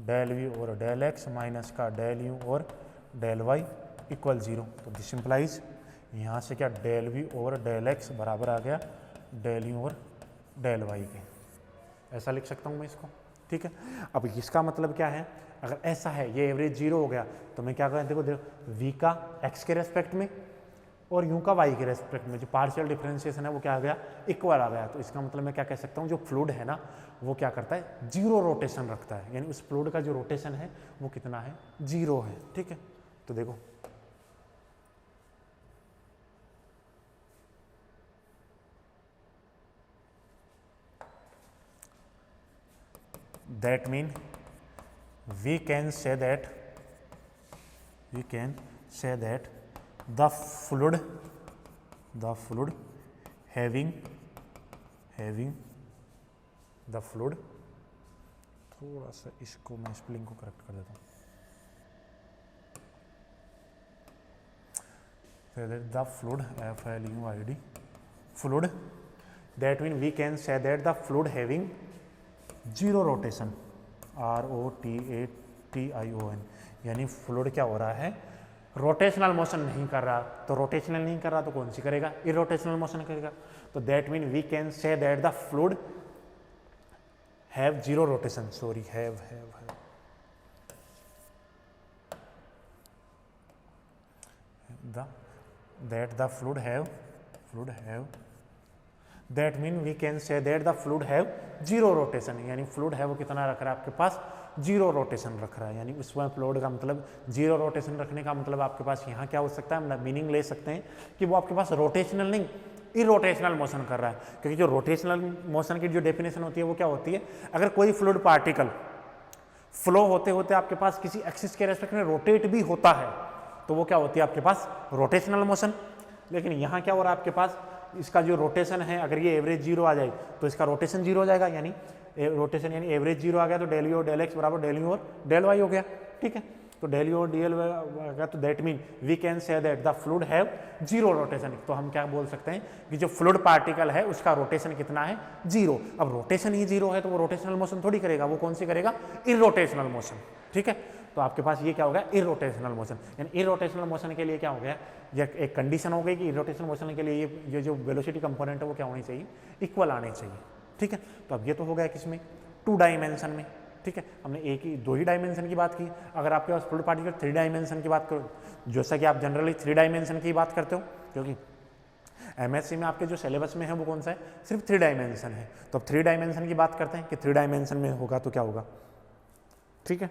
डेल वी और डेल एक्स माइनस का डेल यू और डेल वाई इक्वल जीरो, तो दिस इम्प्लाइज यहाँ से क्या डेल वी और डेल एक्स बराबर आ गया डेल यू और डेल वाई के, ऐसा लिख सकता हूँ मैं इसको, ठीक है। अब इसका मतलब क्या है, अगर ऐसा है ये एवरेज जीरो हो गया तो मैं क्या करें, देखो वी का एक्स के रेस्पेक्ट में और यू का वाई के रेस्पेक्ट में जो पार्शियल डिफरेंशिएशन है वो क्या आ गया इक्वल आ गया, तो इसका मतलब मैं क्या कह सकता हूँ जो फ्लूइड है ना वो क्या करता है जीरो रोटेशन रखता है, यानी उस फ्लूइड का जो रोटेशन है वो कितना है जीरो है, ठीक है। तो देखो that mean we can say that the fluid having the fluid, थोड़ा सा इसको मैं स्पेलिंग को करेक्ट कर देता हूँ, the fluid FLUID fluid, that mean we can say that the fluid having zero rotation ROTATION, यानी फ्लूइड क्या हो रहा है रोटेशनल मोशन नहीं कर रहा, तो रोटेशनल नहीं कर रहा तो कौन सी करेगा इरोटेशनल मोशन करेगा, तो that mean we can say that the fluid have zero rotation, sorry have that the fluid have that mean we can say that the fluid have zero rotation, यानी fluid है वो कितना रख रहा है आपके पास जीरो रोटेशन रख रहा है, यानी उसमें फ्लूइड का मतलब जीरो रोटेशन रखने का मतलब आपके पास यहाँ क्या हो सकता है, मीनिंग ले सकते हैं कि वो आपके पास रोटेशनल नहीं इरोटेशनल मोशन कर रहा है, क्योंकि जो रोटेशनल मोशन की जो डेफिनेशन होती है वो क्या होती है, अगर कोई फ्लूइड पार्टिकल फ्लो होते होते आपके पास किसी एक्सिस के रेस्पेक्ट में रोटेट भी होता है तो वो क्या होती है आपके पास रोटेशनल मोशन। लेकिन यहाँ क्या हो रहा है आपके पास, इसका जो रोटेशन है अगर ये एवरेज जीरो आ जाए तो इसका रोटेशन जीरो हो जाएगा, यानी रोटेशन यानी एवरेज जीरो आ गया तो डेल यू और डेल एक्स बराबर डेल यू और डेल वाई हो गया, ठीक है। तो डेल यू और डीएल का, तो that mean we can say that the fluid have zero rotation. तो हम क्या बोल सकते हैं कि जो फ्लूइड पार्टिकल है उसका रोटेशन कितना है, जीरो। अब रोटेशन ही जीरो है तो वो रोटेशनल मोशन थोड़ी करेगा, वो कौन सी करेगा, इरोटेशनल मोशन। ठीक है, तो आपके पास ये क्या हो गया, इरोटेशनल मोशन। यानी इरोटेशनल मोशन के लिए क्या हो गया, ये एक कंडीशन हो गई कि इरोटेशनल मोशन के लिए ये जो वेलोसिटी कंपोनेंट है वो क्या होनी चाहिए, इक्वल आने चाहिए। ठीक है, तो अब ये तो हो गया किसमें, 2 डायमेंशन में। ठीक है, हमने एक ही 2 ही डायमेंशन की बात की। अगर आपके पास फ्लूइड पार्टिकल 3 डायमेंशन की बात करो, जैसा कि आप जनरली 3 डायमेंशन की बात करते हो, क्योंकि एमएससी में आपके जो सिलेबस में है वो कौन सा है, सिर्फ 3 डायमेंशन है। तो अब 3 डायमेंशन की बात करते हैं कि 3 डायमेंशन में होगा तो क्या होगा। ठीक है,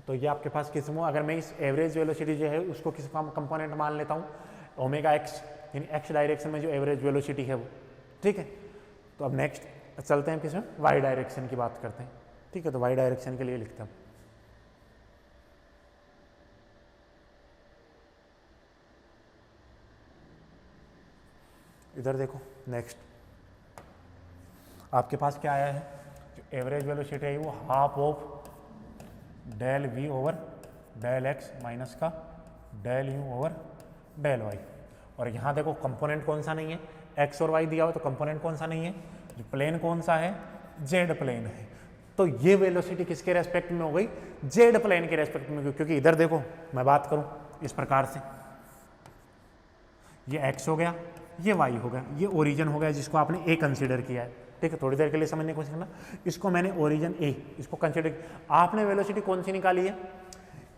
तो ये आपके पास किस में, अगर मैं इस एवरेज वेलोसिटी जो है उसको किस कंपोनेंट मान लेता हूँ, ओमेगा एक्स, यानी एक्स डायरेक्शन में जो एवरेज वेलोसिटी है वो। ठीक है, तो अब नेक्स्ट चलते हैं किसमें, वाई डायरेक्शन की बात करते हैं। ठीक है, तो वाई डायरेक्शन के लिए लिखते हैं, इधर देखो नेक्स्ट आपके पास क्या आया है, जो एवरेज वेलोसिटी है वो half of del v over del x minus का del u over del y. और यहाँ देखो कंपोनेंट कौन सा नहीं है, एक्स और वाई दिया हो, तो कंपोनेंट कौन सा नहीं है, जो प्लेन कौन सा है, जेड प्लेन है। तो ये वेलोसिटी किसके रेस्पेक्ट में हो गई, जेड प्लेन के रेस्पेक्ट में, क्योंकि इधर देखो मैं बात करूं इस प्रकार से, ये एक्स हो गया, ये वाई हो गया, ये ओरिजिन हो गया जिसको आपने ए कंसीडर किया है। ठीक है, थोड़ी देर के लिए समझने की कोशिश करना, इसको मैंने ओरिजिन ए इसको कंसीडर, आपने वेलोसिटी कौन सी निकाली है,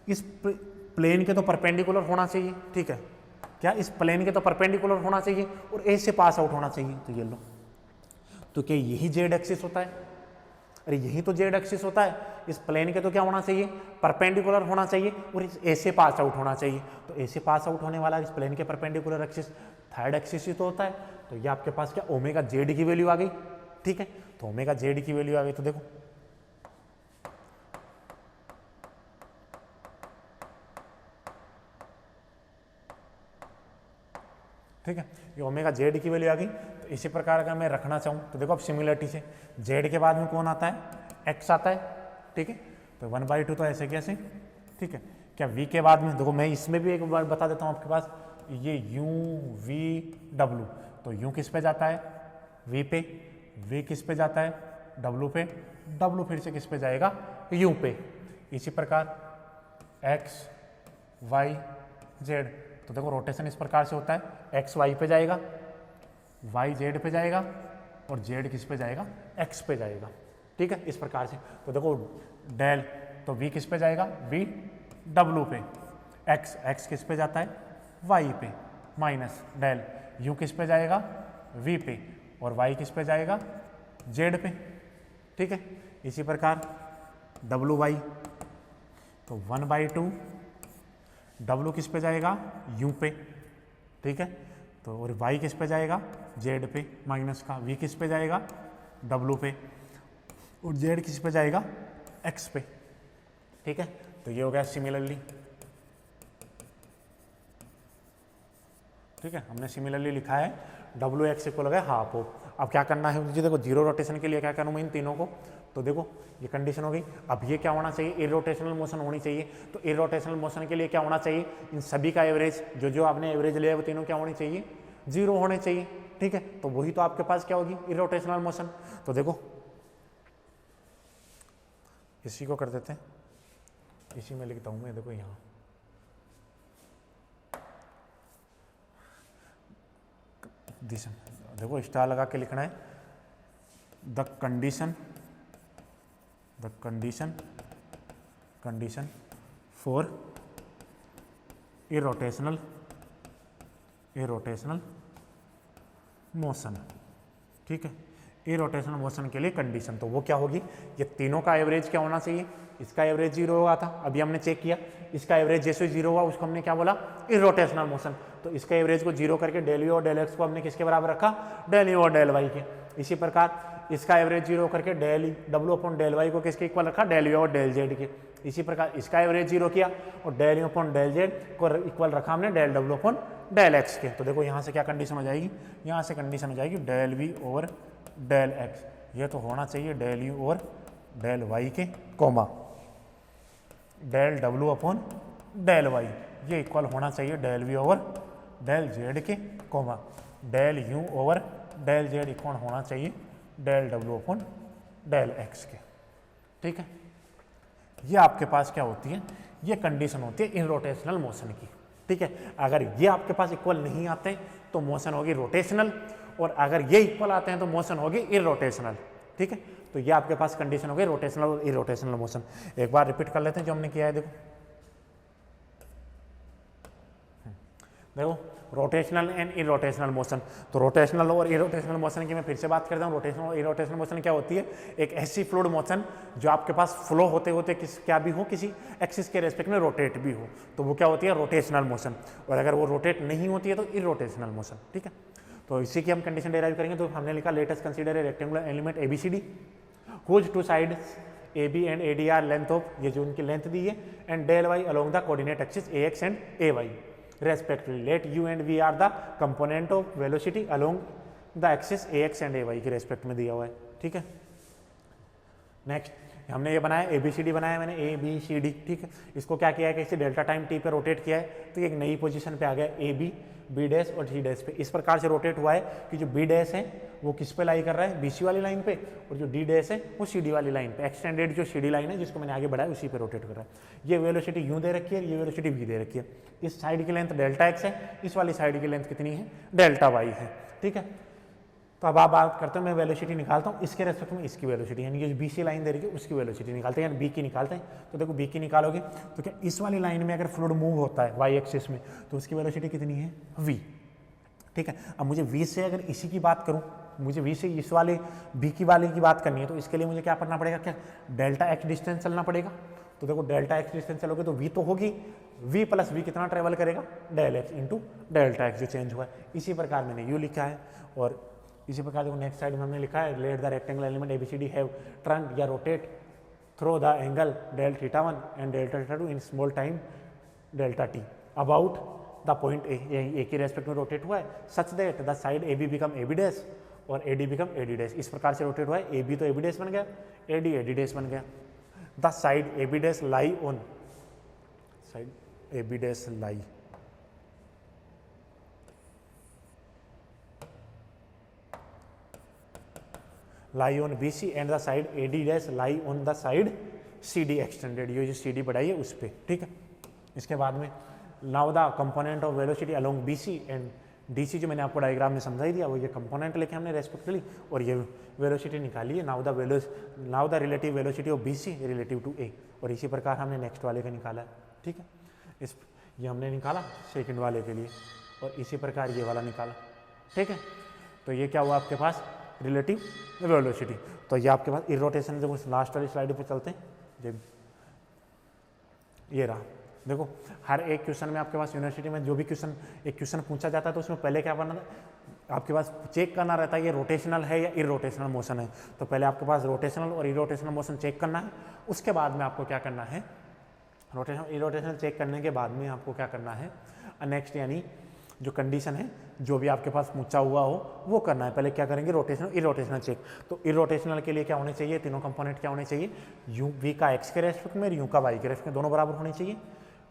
इस प्लेन के तो परपेंडिकुलर होना चाहिए। ठीक है, क्या इस प्लेन के तो परपेंडिकुलर होना चाहिए और ए से पास आउट होना चाहिए। तो ये लो, तो क्या यही जेड एक्सिस होता है, अरे यही तो जेड एक्सिस होता है। इस प्लेन के तो क्या होना चाहिए, परपेंडिकुलर होना चाहिए और इस ए से पास आउट होना चाहिए। तो ए से पास आउट होने वाला इस प्लेन के परपेंडिकुलर एक्सिस थर्ड एक्सिस ही तो होता है। तो ये आपके पास क्या ओमेगा जेड की वैल्यू आ गई। ठीक है, तो ओमेगा जेड की वैल्यू आ गई, तो देखो ठीक है, ये ओमेगा जेड की वैल्यू आ गई। तो इसी प्रकार अगर मैं रखना चाहूँ तो देखो अब सिमिलरिटी से जेड के बाद में कौन आता है, एक्स आता है। ठीक है, तो 1/2 तो ऐसे कैसे। ठीक है, क्या v के बाद में देखो, मैं इसमें भी एक बार बता देता हूँ आपके पास, ये u v w, तो u किस पे जाता है, v पे, v किस पे जाता है, w पे, w फिर से किस पे जाएगा, u पे। इसी प्रकार x y z, तो देखो रोटेशन इस प्रकार से होता है, एक्स वाई पे जाएगा, वाई जेड पे जाएगा और जेड किस पे जाएगा, एक्स पे जाएगा। ठीक है, इस प्रकार से। तो देखो डेल, तो वी किस पे जाएगा, वी डब्लू पे, एक्स किस पे जाता है, वाई पे, माइनस डेल यू किस पे जाएगा, वी पे, और वाई किस पे जाएगा, जेड पे। ठीक है, इसी प्रकार डब्लू वाई, तो 1/2 W किस पे जाएगा, U पे। ठीक है, तो और Y किस पे जाएगा, Z पे, माइनस का V किस पे जाएगा, W पे, और Z किस पे जाएगा, X पे। ठीक है, तो ये हो गया सिमिलरली। ठीक है, हमने सिमिलरली लिखा है WX इक्वल हो गया हाफ ऑफ। अब क्या करना है मुझे, देखो जीरो रोटेशन के लिए क्या करूँ मैं इन तीनों को, तो देखो ये कंडीशन हो गई। अब ये क्या होना चाहिए, इरोटेशनल मोशन होनी चाहिए। तो इरोटेशनल मोशन के लिए क्या होना चाहिए, इन सभी का एवरेज, जो आपने एवरेज लिया है वो तीनों क्या होनी चाहिए, जीरो होने चाहिए। ठीक है, तो वही तो आपके पास क्या होगी, इरोटेशनल मोशन। तो देखो इसी को कर देते हैं, इसी में लिखता हूँ मैं, देखो यहाँ दिशा, देखो स्टार लगा के लिखना है, the condition for irrotational motion. ठीक है, इरोटेशनल मोशन के लिए कंडीशन, तो वो क्या होगी, ये तीनों का एवरेज क्या होना चाहिए, इसका एवरेज जीरो हुआ था, अभी हमने चेक किया, इसका एवरेज जैसे जीरो हुआ उसको हमने क्या बोला, इरोटेशनल मोशन। तो इसका एवरेज को जीरो करके डेल यू और डेल एक्स को हमने किसके बराबर रखा, डेल यू और डेल वाई के। इसी प्रकार इसका एवरेज जीरो करके डेल डब्ल्यू अपॉन डेल वाई को किसके इक्वल रखा, डेल यू और डेल जेड के। इसी प्रकार इसका एवरेज जीरो किया और del u upon del z को इक्वल रखा हमने डेल डब्ल्यू अपॉन डेल एक्स के। तो देखो यहाँ से क्या कंडीशन हो जाएगी, यहाँ से कंडीशन हो जाएगी del v over del x, ये तो होना चाहिए डेल यू और डेल वाई के, कॉमा। डेल डब्ल्यू अपॉन डेल वाई, ये इक्वल होना चाहिए del v over del z के, comma del u over del z equal होना चाहिए डेल डब्ल्यू अपॉन डेल एक्स के। ठीक है, ये आपके पास क्या होती है, ये कंडीशन होती है इरोटेशनल मोशन की। ठीक है, अगर ये आपके पास इक्वल नहीं आते तो मोशन होगी रोटेशनल, और अगर ये इक्वल आते हैं तो मोशन होगी इरोटेशनल। ठीक है, तो ये आपके पास कंडीशन हो गई रोटेशनल और इरोटेशनल मोशन। एक बार रिपीट कर लेते हैं जो हमने किया है। देखो देखो रोटेशनल एंड इरोटेशनल मोशन, तो रोटेशनल और इरोटेशनल मोशन की मैं फिर से बात करता हूँ। रोटेशनल और इरोटेशनल मोशन क्या होती है, एक ऐसी फ्लूइड मोशन जो आपके पास फ्लो होते होते क्या भी हो, किसी एक्सिस के रेस्पेक्ट में रोटेट भी हो, तो वो क्या होती है रोटेशनल मोशन। और अगर वो रोटेट नहीं होती है तो इरोटेशनल मोशन। ठीक है, तो इसी की हम कंडीशन डेराइव करेंगे। तो हमने लिखा let us consider a rectangular element ABCD whose two sides AB and AD are length of, ये जो उनकी लेंथ दी है, and del y along the coordinate axis AX and AY respectively. Let U and V are the component of velocity along the axis AX and AY के respect में दिया हुआ है। ठीक है, नेक्स्ट हमने ये बनाया ABCD बनाया मैंने ABCD। ठीक है, इसको क्या किया है कि इसे डेल्टा टाइम t पे रोटेट किया है, तो एक नई पोजीशन पे आ गया AB B डैश और C डैश पे। इस प्रकार से रोटेट हुआ है कि जो B डैश है वो किस पे लाई कर रहा है, BC वाली लाइन पे, और जो D डैश है वो CD वाली लाइन पे। एक्सटेंडेड जो CD लाइन है जिसको मैंने आगे बढ़ाया उसी पे रोटेट कर रहा है। ये वेलोसिटी यूँ दे रखी है, ये वेलोसिटी V दे रखी है। इस साइड की लेंथ डेल्टा x है, इस वाली साइड की लेंथ कितनी है, डेल्टा y है। ठीक है, तो अब आप बात करते हैं, मैं वेलोसिटी निकालता हूँ इसके रेस्पेक्ट में इसकी वेलोसिटी, यानी ये BC लाइन दे रही है उसकी वेलोसिटी निकालते हैं, यानी B की निकालते हैं। तो देखो B की निकालोगे तो क्या इस वाली लाइन में अगर फ्लूइड मूव होता है y एक्सिस में तो उसकी वेलोसिटी कितनी है v। ठीक है, अब मुझे v से अगर इसी की बात करूँ, मुझे v से इस वाले B की वाले की बात करनी है, तो इसके लिए मुझे क्या करना पड़ेगा, क्या डेल्टा x डिस्टेंस चलना पड़ेगा। तो देखो डेल्टा x डिस्टेंस चलोगे तो v तो होगी, v प्लस v कितना ट्रेवल करेगा, del x into delta x जो चेंज हुआ है। इसी प्रकार मैंने u लिखा है, और इसी प्रकार देखो नेक्स्ट साइड में हमने लिखा है let the rectangular element ABCD have turn या rotate through the angle del theta 1 and delta theta 2 in small time delta t about the point A के रेस्पेक्ट में रोटेट हुआ है, such that the side AB become AB dash और AD become AD dash. इस प्रकार से rotate हुआ है, AB तो AB डैश बन गया, AD डैश बन गया। The side AB dash lie on, side AB dash lie on BC and the side AD dash lie on the side CD extended, ये जो CD बढ़ाई है उस पर। ठीक है, इसके बाद में now the component of velocity along BC and DC जो मैंने आपको डायग्राम में समझाई दिया, वो ये कंपोनेंट लेके हमने रेस्पेक्टिवली, और ये वेलोसिटी निकाली है। Now the relative velocity of BC relative to A, और इसी प्रकार हमने नेक्स्ट वाले का निकाला है। ठीक है, ये हमने निकाला सेकेंड वाले के लिए, और इसी प्रकार ये वाला निकाला। ठीक है, तो ये क्या हुआ आपके पास रिलेटिव वेलोसिटी। तो ये आपके पास इरोटेशन, जब उस लास्ट वाली स्लाइड पे चलते हैं, जब ये रहा देखो, हर एक क्वेश्चन में आपके पास यूनिवर्सिटी में जो भी एक क्वेश्चन पूछा जाता है तो उसमें पहले क्या करना था, आपके पास चेक करना रहता है ये रोटेशनल है या इरोटेशनल मोशन है। तो पहले आपके पास रोटेशनल और इरोटेशनल मोशन चेक करना है, उसके बाद में आपको क्या करना है, रोटेशनल इरोटेशनल चेक करने के बाद में आपको क्या करना है नेक्स्ट, यानी जो कंडीशन है जो भी आपके पास पूछा हुआ हो वो करना है। पहले क्या करेंगे, रोटेशनल इरोटेशनल चेक। तो इरोटेशनल के लिए क्या होने चाहिए, तीनों कंपोनेंट क्या होने चाहिए, यू v का x के रेस्पेक्ट में, यू का y के रेस्पेक्ट में, दोनों बराबर होने चाहिए।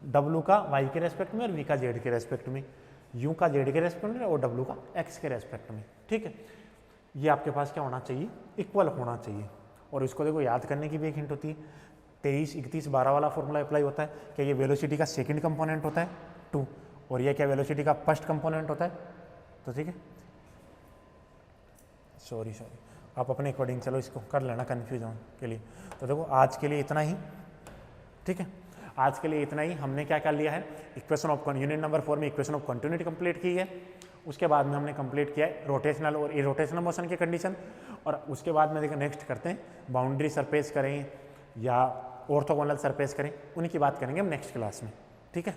w का y के रेस्पेक्ट में और v का z के रेस्पेक्ट में, u का z के रेस्पेक्ट में और w का x के रेस्पेक्ट में। ठीक है, ये आपके पास क्या होना चाहिए, इक्वल होना चाहिए। और इसको देखो याद करने की भी एक हिंट होती है, 23, 31, 12 वाला फॉर्मूला अप्लाई होता है। क्या ये वेलोसिटी का सेकेंड कंपोनेंट होता है 2, और ये क्या वेलोसिटी का फर्स्ट कंपोनेंट होता है। तो ठीक है, सॉरी आप अपने अकॉर्डिंग चलो इसको कर लेना कन्फ्यूजन के लिए। तो देखो आज के लिए इतना ही। ठीक है, आज के लिए इतना ही। हमने क्या कर लिया है, इक्वेशन ऑफ यूनिट नंबर 4 में इक्वेशन ऑफ कंटिन्यूटी कंप्लीट की है। उसके बाद में हमने कंप्लीट किया है रोटेशनल और इरोटेशनल मोशन की कंडीशन, और उसके बाद में देखो नेक्स्ट करते हैं बाउंड्री सरफेस करें या ऑर्थोगोनल सरफेस करें, उन्हीं की बात करेंगे हम नेक्स्ट क्लास में। ठीक है।